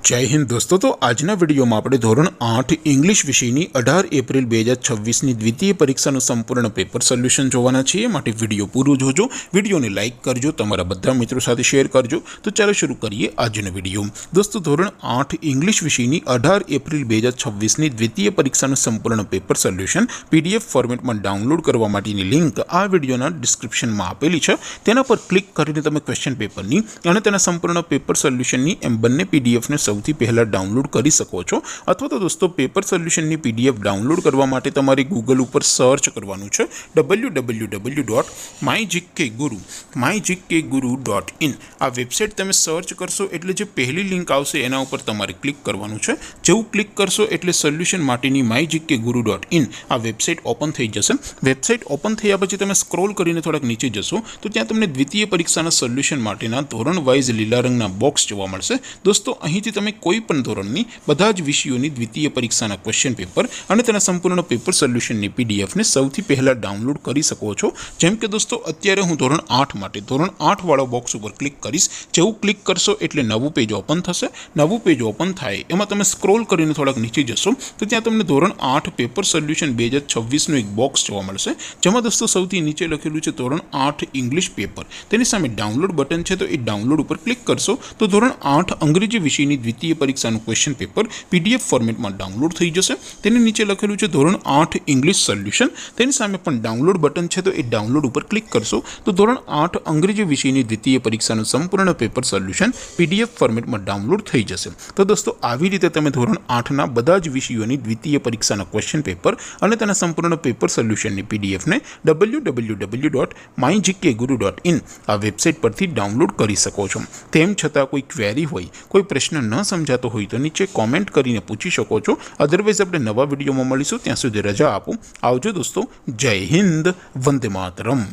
जय हिंद दोस्तों। तो आजना विडियो में આપણે ધોરણ 8 इंग्लिश વિષયની 18 એપ્રિલ 2026 ની દ્વિતીય પરીક્ષાનું સંપૂર્ણ પેપર સોલ્યુશન જોવાના છીએ। માટે વિડિયો પૂરો જોજો, વિડિયોને લાઈક કરજો, તમારા બધા મિત્રો સાથે શેર કરજો। તો ચાલો શરૂ કરીએ આજનો વિડિયો। दोस्तों ધોરણ 8 इंग्लिश વિષયની 18 એપ્રિલ 2026 ની દ્વિતીય પરીક્ષાનું સંપૂર્ણ પેપર સોલ્યુશન પીડીએફ ફોર્મેટમાં ડાઉનલોડ કરવા માટેની લિંક આ વિડિયોના ડિસ્ક્રિપ્શનમાં આપેલી છે। તેના પર ક્લિક કરીને તમે ક્વેશ્ચન પેપરની અને તેના સંપૂર્ણ પેપર સોલ્યુશનની એમ બંને પીડીએફ ને સૌથી પહેલા डाउनलॉड કરી શકો છો। અથવા તો દોસ્તો પેપર સોલ્યુશનની પીડીએફ ડાઉનલોડ કરવા માટે તમારે ગૂગલ ઉપર સર્ચ કરવાનું છે www.mygkguru.in। આ વેબસાઇટ તમે સર્ચ કરશો એટલે જે પહેલી લિંક આવશે એના ઉપર તમારે ક્લિક કરવાનું છે। જેવું ક્લિક કરશો એટલે સોલ્યુશન માટેની mygkguru.in આ વેબસાઇટ ઓપન થઈ જશે। વેબસાઇટ ઓપન થયા પછી તમે સ્ક્રોલ કરીને થોડાક નીચે જશો તો ત્યાં તમને દ્વિતીય પરીક્ષાના સોલ્યુશન માટેના ધોરણ વાઇઝ લીલા રંગના બોક્સ જોવા મળશે। દોસ્તો અહીંથી તમે કોઈપણ ધોરણની બધા જ વિષયોની દ્વિતીય પરીક્ષાના ક્વેશ્ચન પેપર અને તેના સંપૂર્ણ પેપર સોલ્યુશનની પીડીએફને સૌથી પહેલા ડાઉનલોડ કરી શકો છો। જેમ કે દોસ્તો અત્યારે હું ધોરણ 8 માટે ધોરણ 8 વાળો બોક્સ ઉપર ક્લિક કરીશ। જેવું ક્લિક કરશો એટલે નવું પેજ ઓપન થશે। નવું પેજ ઓપન થાય એમાં તમે સ્ક્રોલ કરીને થોડાક નીચે જશો તો ત્યાં તમને ધોરણ 8 પેપર સોલ્યુશન 2026નું એક બોક્સ જોવા મળશે। જેમાં દોસ્તો સૌથી નીચે લખેલું છે ધોરણ 8 ઇંગ્લિશ પેપર। તેની સામે ડાઉનલોડ બટન છે તો એ ડાઉનલોડ ઉપર ક્લિક કરશો તો ધોરણ 8 અંગ્રેજી વિષયની દ્વિતીય પરીક્ષાનું ક્વેશ્ચન પેપર પીડીએફ ફોર્મેટમાં ડાઉનલોડ થઈ જશે। તેની નીચે લખેલું છે ધોરણ 8 ઇંગ્લિશ સોલ્યુશન। તેની સામે પણ ડાઉનલોડ બટન છે તો એ ડાઉનલોડ ઉપર ક્લિક કરશો તો ધોરણ 8 અંગ્રેજી વિષયની દ્વિતીય પરીક્ષાનું સંપૂર્ણ પેપર સોલ્યુશન પીડીએફ ફોર્મેટમાં ડાઉનલોડ થઈ જશે। તો દોસ્તો આવી રીતે તમે ધોરણ 8ના બધા જ વિષયોની દ્વિતીય પરીક્ષાના ક્વેશ્ચન પેપર અને તેના સંપૂર્ણ પેપર સોલ્યુશનની પીડીએફને www.mygkguru.in આ વેબસાઇટ પરથી ડાઉનલોડ કરી શકો છો। તેમ છતાં કોઈ ક્વેરી હોય, કોઈ પ્રશ્ન ન સમજાતો હોય તો નીચે કોમેન્ટ કરીને પૂછી શકો છો। અધરવાઇઝ આપણે નવા વિડીયોમાં મળીશું, ત્યાં સુધી રજા આપો। આવજો દોસ્તો। જય હિન્દ, વંદે માતરમ।